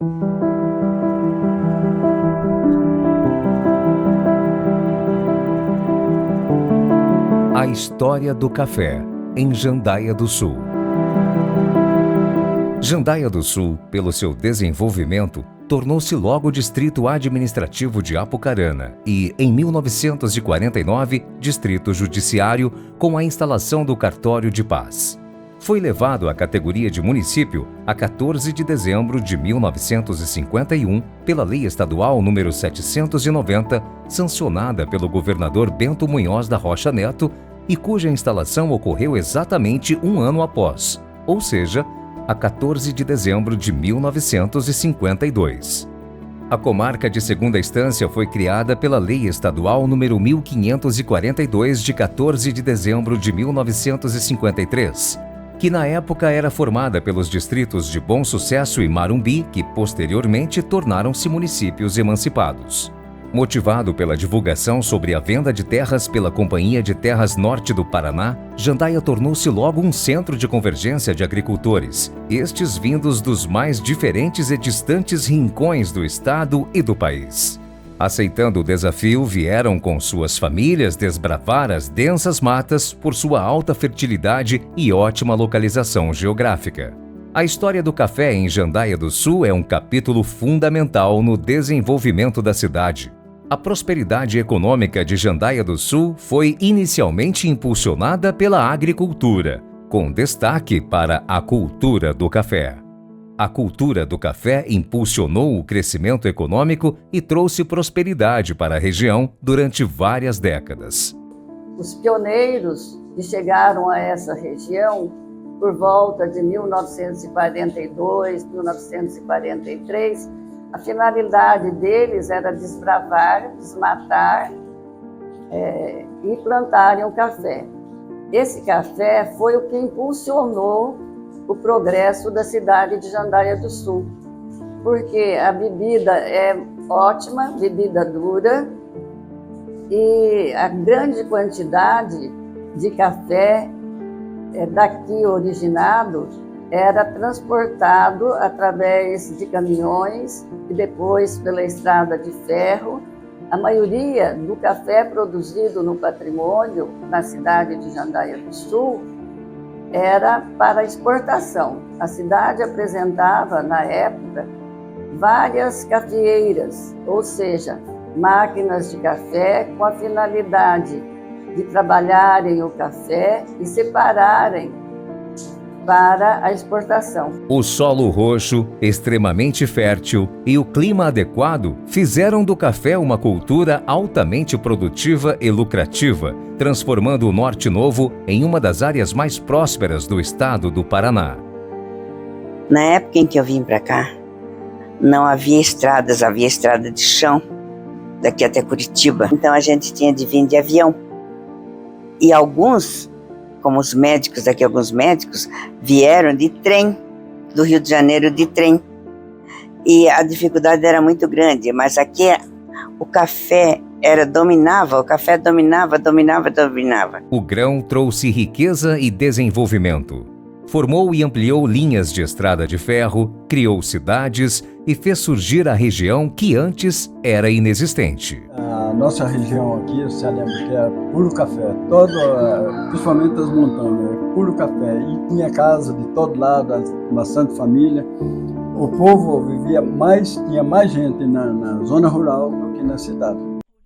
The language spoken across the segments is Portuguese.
A história do café, em Jandaia do Sul. Jandaia do Sul, pelo seu desenvolvimento, tornou-se logo distrito administrativo de Apucarana e, em 1949, distrito judiciário com a instalação do cartório de paz. Foi levado à categoria de município a 14 de dezembro de 1951 pela Lei Estadual nº 790, sancionada pelo governador Bento Munhoz da Rocha Neto e cuja instalação ocorreu exatamente um ano após, ou seja, a 14 de dezembro de 1952. A comarca de segunda instância foi criada pela Lei Estadual nº 1542 de 14 de dezembro de 1953, que na época era formada pelos distritos de Bom Sucesso e Marumbi, que posteriormente tornaram-se municípios emancipados. Motivado pela divulgação sobre a venda de terras pela Companhia de Terras Norte do Paraná, Jandaia tornou-se logo um centro de convergência de agricultores, estes vindos dos mais diferentes e distantes rincões do estado e do país. Aceitando o desafio, vieram com suas famílias desbravar as densas matas por sua alta fertilidade e ótima localização geográfica. A história do café em Jandaia do Sul é um capítulo fundamental no desenvolvimento da cidade. A prosperidade econômica de Jandaia do Sul foi inicialmente impulsionada pela agricultura, com destaque para a cultura do café. A cultura do café impulsionou o crescimento econômico e trouxe prosperidade para a região durante várias décadas. Os pioneiros que chegaram a essa região por volta de 1942, 1943, a finalidade deles era desbravar, desmatar e plantarem o café. Esse café foi o que impulsionou o progresso da cidade de Jandaia do Sul, porque a bebida é ótima, bebida dura, e a grande quantidade de café daqui originado era transportado através de caminhões e depois pela estrada de ferro. A maioria do café produzido no patrimônio na cidade de Jandaia do Sul era para exportação. A cidade apresentava, na época, várias cafeeiras, ou seja, máquinas de café com a finalidade de trabalharem o café e separarem para a exportação. O solo roxo, extremamente fértil, e o clima adequado fizeram do café uma cultura altamente produtiva e lucrativa, transformando o Norte Novo em uma das áreas mais prósperas do estado do Paraná. Na época em que eu vim para cá, não havia estradas, havia estrada de chão, daqui até Curitiba. Então a gente tinha de vir de avião. E alguns, como os médicos, aqui alguns médicos, vieram de trem, do Rio de Janeiro de trem. E a dificuldade era muito grande, mas aqui o café dominava. O grão trouxe riqueza e desenvolvimento. Formou e ampliou linhas de estrada de ferro, criou cidades e fez surgir a região que antes era inexistente. A nossa região aqui, você lembra que era puro café, principalmente as montanhas, puro café. E tinha casa de todo lado, bastante família. O povo tinha mais gente na zona rural do que na cidade.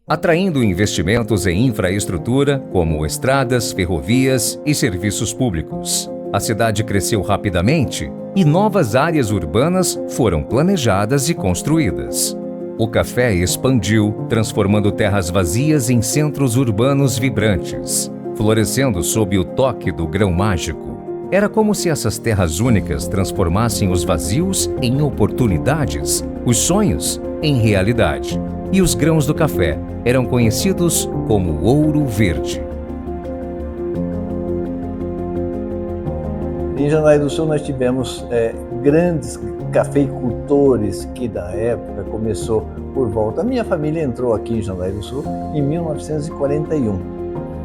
Atraindo investimentos em infraestrutura, como estradas, ferrovias e serviços públicos. A cidade cresceu rapidamente e novas áreas urbanas foram planejadas e construídas. O café expandiu, transformando terras vazias em centros urbanos vibrantes, florescendo sob o toque do grão mágico. Era como se essas terras únicas transformassem os vazios em oportunidades, os sonhos em realidade. E os grãos do café eram conhecidos como ouro verde. Em Jandaia do Sul nós tivemos grandes cafeicultores que da época começou por volta. A minha família entrou aqui em Jandaia do Sul em 1941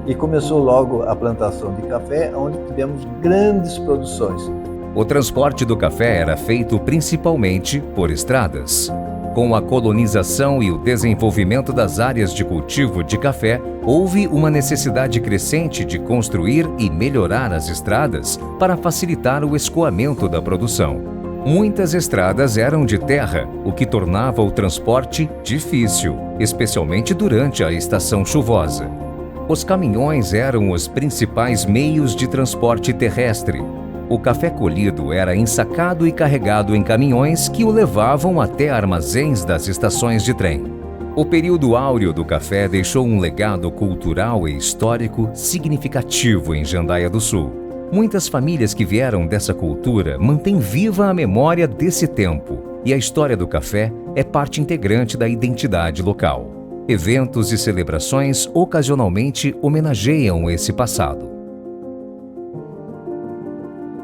e começou logo a plantação de café, onde tivemos grandes produções. O transporte do café era feito principalmente por estradas. Com a colonização e o desenvolvimento das áreas de cultivo de café, houve uma necessidade crescente de construir e melhorar as estradas para facilitar o escoamento da produção. Muitas estradas eram de terra, o que tornava o transporte difícil, especialmente durante a estação chuvosa. Os caminhões eram os principais meios de transporte terrestre. O café colhido era ensacado e carregado em caminhões que o levavam até armazéns das estações de trem. O período áureo do café deixou um legado cultural e histórico significativo em Jandaia do Sul. Muitas famílias que vieram dessa cultura mantêm viva a memória desse tempo, e a história do café é parte integrante da identidade local. Eventos e celebrações ocasionalmente homenageiam esse passado.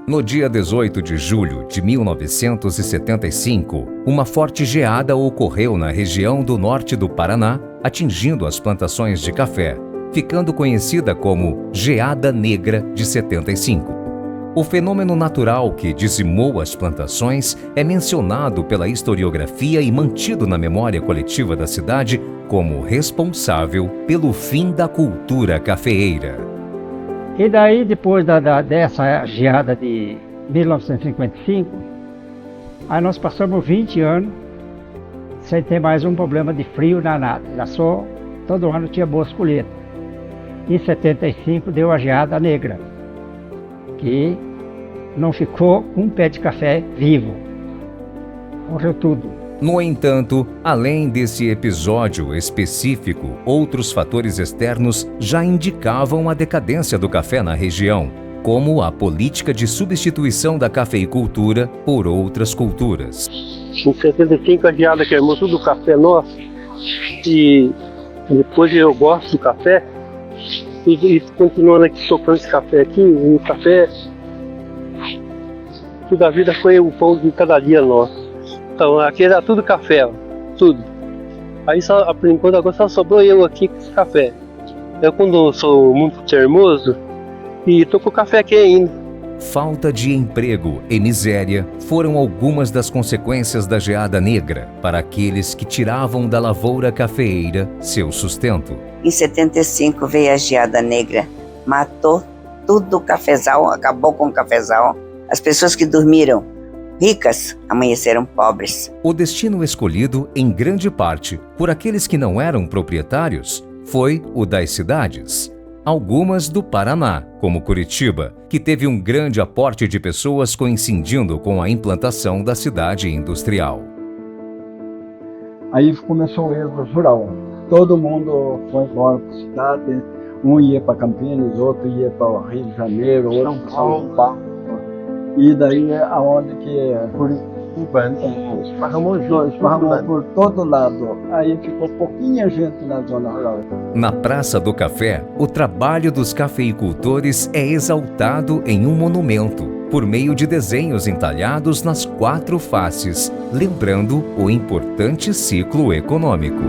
No dia 18 de julho de 1975, uma forte geada ocorreu na região do norte do Paraná, atingindo as plantações de café, ficando conhecida como Geada Negra de 75. O fenômeno natural que dizimou as plantações é mencionado pela historiografia e mantido na memória coletiva da cidade como responsável pelo fim da cultura cafeeira. E daí, depois dessa geada de 1955, aí nós passamos 20 anos sem ter mais um problema de frio nada. Já só, todo ano tinha boas colheitas. Em 75 deu a geada negra, que não ficou um pé de café vivo. Morreu tudo. No entanto, além desse episódio específico, outros fatores externos já indicavam a decadência do café na região, como a política de substituição da cafeicultura por outras culturas. Em 75 a geada queimou tudo o café nosso, e depois eu gosto do café, e continuando aqui tocando esse café aqui, e o café, toda a vida foi o pão de cada dia nosso. Então aqui era tudo café, ó, tudo. Aí só, por enquanto agora só sobrou eu aqui com esse café. Eu quando sou muito termoso e tô com o café aqui ainda. Falta de emprego e miséria foram algumas das consequências da geada negra para aqueles que tiravam da lavoura cafeeira seu sustento. Em 75 veio a geada negra, matou tudo o cafezal, acabou com o cafezal. As pessoas que dormiram ricas amanheceram pobres. O destino escolhido, em grande parte, por aqueles que não eram proprietários, foi o das cidades. Algumas do Paraná, como Curitiba, que teve um grande aporte de pessoas coincidindo com a implantação da cidade industrial. Aí começou o êxodo rural. Todo mundo foi embora para a cidade. Um ia para Campinas, outro ia para o Rio de Janeiro, outro para São Paulo. E daí aonde que Curitiba esparramou por todo lado. Aí ficou pouquinha gente na zona rural. Na Praça do Café, o trabalho dos cafeicultores é exaltado em um monumento, por meio de desenhos entalhados nas 4 faces, lembrando o importante ciclo econômico.